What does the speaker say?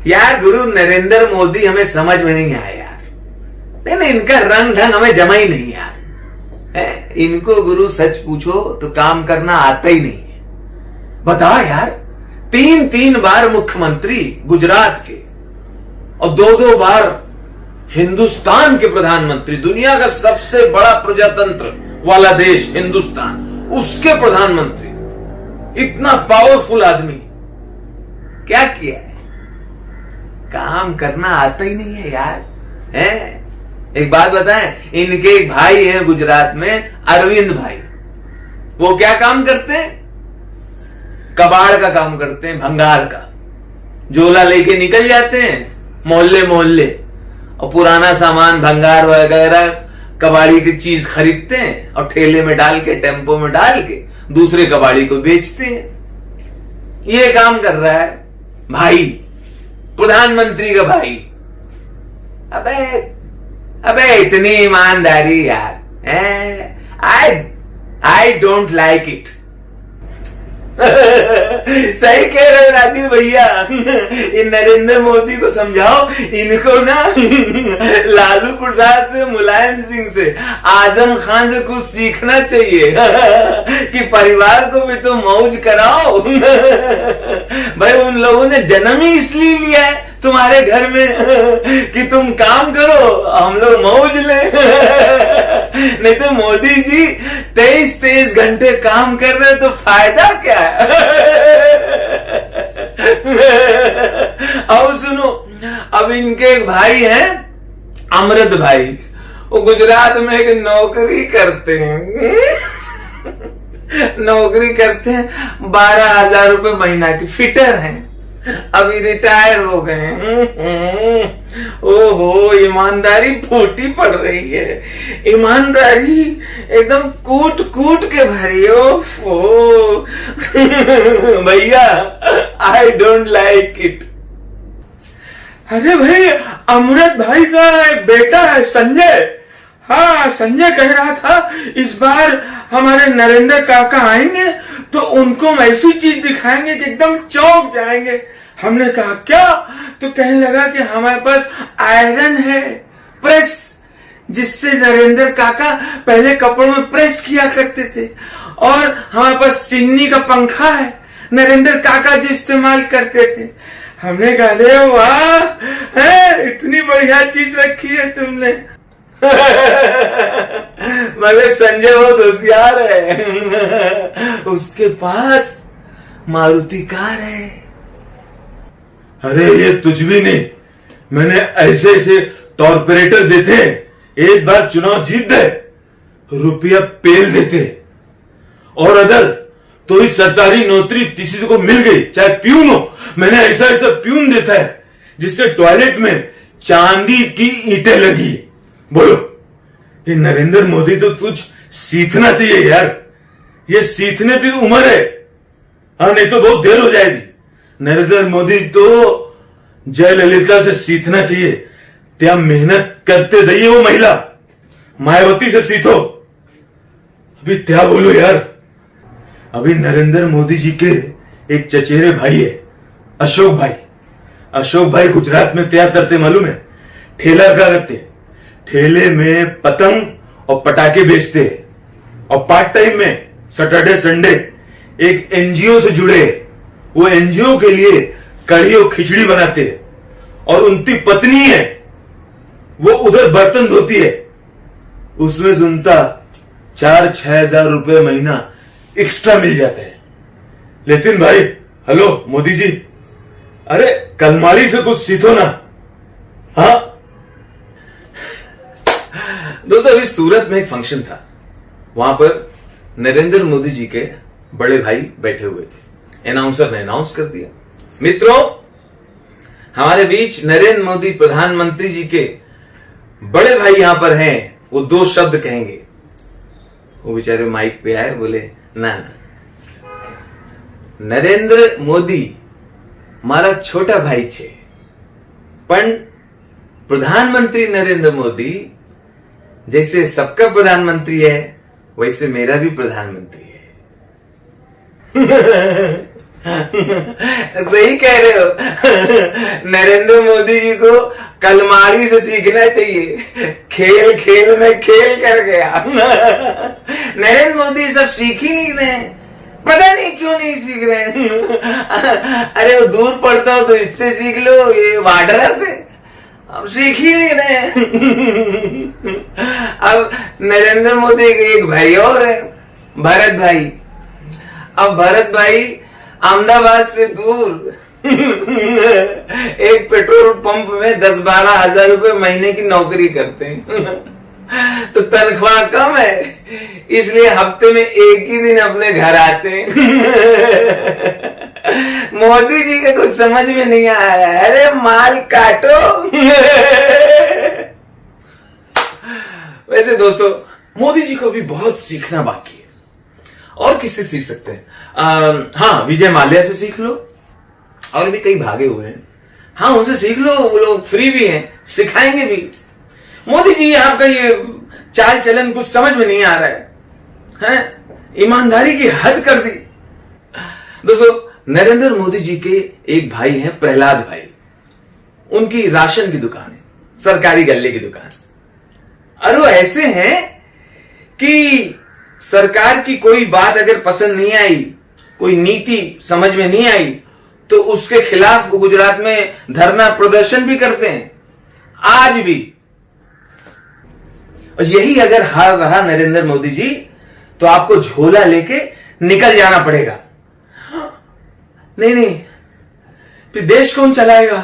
यार गुरु नरेंद्र मोदी हमें समझ में नहीं आया यार। नहीं, इनका रंग ढंग हमें जमा ही नहीं यार। इनको गुरु सच पूछो तो काम करना आता ही नहीं है। बताओ यार, 3 बार मुख्यमंत्री गुजरात के और 2 बार हिंदुस्तान के प्रधानमंत्री, दुनिया का सबसे बड़ा प्रजातंत्र वाला देश हिंदुस्तान, उसके प्रधानमंत्री, इतना पावरफुल आदमी, क्या किया है? काम करना आता ही नहीं है यार। एक बात बताएं, इनके एक भाई हैं गुजरात में, अरविंद भाई। वो क्या काम करते हैं? कबाड़ का काम करते हैं, भंगार का। झोला लेके निकल जाते हैं मोहल्ले मोहल्ले और पुराना सामान, भंगार वगैरह, कबाड़ी की चीज खरीदते हैं और ठेले में डाल के, टेम्पो में डाल के दूसरे कबाड़ी को बेचते हैं। ये काम कर रहा है भाई, प्रधानमंत्री का भाई। अबे इतनी ईमानदारी यार, आई डोंट लाइक इट। सही कह रहे हो राजीव भैया। इन नरेंद्र मोदी को समझाओ, इनको ना लालू प्रसाद से, मुलायम सिंह से, आजम खान से कुछ सीखना चाहिए कि परिवार को भी तो मौज कराओ। भाई उन लोगों ने जन्म ही इसलिए लिया है तुम्हारे घर में कि तुम काम करो, हम लोग मौज लें। नहीं तो मोदी जी 23 घंटे काम कर रहे तो फायदा क्या है? अब सुनो, अब इनके एक भाई हैं अमृत भाई, वो गुजरात में एक नौकरी करते हैं। नौकरी करते हैं, 12,000 रुपए महीना की, फिटर हैं, अभी रिटायर हो गए। ओहो, ईमानदारी फूटी पड़ रही है, ईमानदारी एकदम कूट कूट के भरी हो। भैया आई डोंट लाइक इट। अरे भाई, अमृत भाई का एक बेटा है संजय। हाँ, संजय कह रहा था इस बार हमारे नरेंद्र काका आएंगे तो उनको हम ऐसी चीज दिखाएंगे कि एकदम चौंक जाएंगे। हमने कहा क्या? तो कहने लगा कि हमारे पास आयरन है, प्रेस, जिससे नरेंद्र काका पहले कपड़ों में प्रेस किया करते थे, और हमारे पास सिन्नी का पंखा है, नरेंद्र काका जो इस्तेमाल करते थे। हमने कहा अरे वाह, इतनी बढ़िया चीज रखी है तुमने। मगर संजय बहुत होशियार है, उसके पास मारुति कार है। अरे ये तुझ भी नहीं, मैंने ऐसे कॉर्पोरेटर देते, एक बार चुनाव जीत दे, रुपया पेल देते, और अगर तो इस सरकारी नौकरी किसी को मिल गई, चाहे प्यून हो, मैंने ऐसा प्यून देता है जिससे टॉयलेट में चांदी की ईंटें लगी। बोलो, ये नरेंद्र मोदी तो तुझ सीखना चाहिए यार, ये सीखने की उम्र है। हाँ, नहीं तो बहुत देर हो जाएगी। नरेंद्र मोदी तो जयललिता से सीखना चाहिए, त्या मेहनत करते रहिए वो महिला, मायावती से सीखो। अभी क्या बोलो यार। अभी नरेंद्र मोदी जी के एक चचेरे भाई है, अशोक भाई। अशोक भाई गुजरात में क्या करते मालूम है? ठेला का करते, ठेले में पतंग और पटाखे बेचते, और पार्ट टाइम में सैटरडे संडे एक एनजीओ से जुड़े, वो एनजीओ के लिए कढ़ी और खिचड़ी बनाते हैं, और उनकी पत्नी है वो उधर बर्तन धोती है, उसमें सुनता 4-6 हजार रुपए महीना एक्स्ट्रा मिल जाता है। लेकिन भाई, हेलो मोदी जी, अरे कलमाड़ी से कुछ सीखो ना। हाँ दोस्तों, अभी सूरत में एक फंक्शन था, वहां पर नरेंद्र मोदी जी के बड़े भाई बैठे हुए थे। अनाउंसर ने अनाउंस कर दिया, मित्रों हमारे बीच नरेंद्र मोदी प्रधानमंत्री जी के बड़े भाई यहां पर हैं, वो 2 शब्द कहेंगे। वो बेचारे माइक पे आए, बोले ना, नरेंद्र मोदी मारा छोटा भाई छे, पण प्रधानमंत्री नरेंद्र मोदी जैसे सबका प्रधानमंत्री है, वैसे मेरा भी प्रधानमंत्री है। सही कह रहे हो। नरेंद्र मोदी जी को कलमाड़ी से सीखना चाहिए। खेल खेल में खेल कर गया। नरेंद्र मोदी सब सीख ही नहीं रहे, पता नहीं क्यों नहीं सीख रहे। अरे वो दूर पड़ता हो तो इससे सीख लो, ये वाड्रा से। अब सीख ही नहीं रहे। अब नरेंद्र मोदी के एक भाई और है, भरत भाई। अब भरत भाई अहमदाबाद से दूर एक पेट्रोल पंप में 10-12 हजार रुपए महीने की नौकरी करते हैं। तो तनख्वाह कम है, इसलिए हफ्ते में एक ही दिन अपने घर आते हैं। मोदी जी के कुछ समझ में नहीं आया। अरे माल काटो। वैसे दोस्तों, मोदी जी को भी बहुत सीखना बाकी है। और किससे सीख सकते हैं? हाँ, विजय माल्या से सीख लो। और भी कई भागे हुए हैं, हाँ उनसे सीख लो। वो लोग फ्री भी हैं, सिखाएंगे भी। मोदी जी आपका ये चाल चलन कुछ समझ में नहीं आ रहा है? ईमानदारी की हद कर दी। दोस्तों, नरेंद्र मोदी जी के एक भाई हैं, प्रहलाद भाई। उनकी राशन की दुकान है, सरकारी गल्ले की दुकान। और वो ऐसे हैं कि सरकार की कोई बात अगर पसंद नहीं आई, कोई नीति समझ में नहीं आई, तो उसके खिलाफ वो गुजरात में धरना प्रदर्शन भी करते हैं आज भी। और यही अगर हाल रहा नरेंद्र मोदी जी, तो आपको झोला लेके निकल जाना पड़ेगा। नहीं, फिर देश कौन चलाएगा?